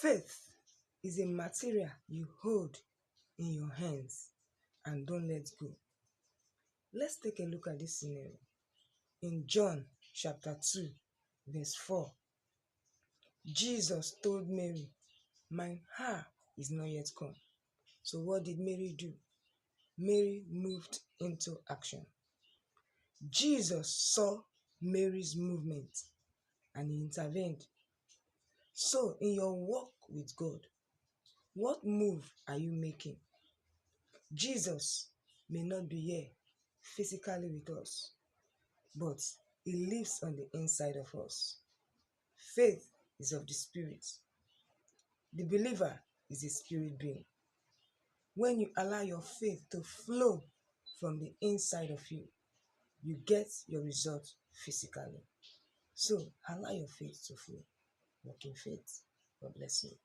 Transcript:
Faith is a material you hold in your hands and don't let go. Let's take a look at this scenario. In John chapter 2, verse 4, Jesus told Mary, "My hour is not yet come." So what did Mary do? Mary moved into action. Jesus saw Mary's movement and he intervened. So in your walk with God, what move are you making? Jesus may not be here physically with us, but he lives on the inside of us. Faith is of the spirit. The believer is a spirit being. When you allow your faith to flow from the inside of you, you get your result physically. So allow your faith to flow. Walk in faith. God bless you.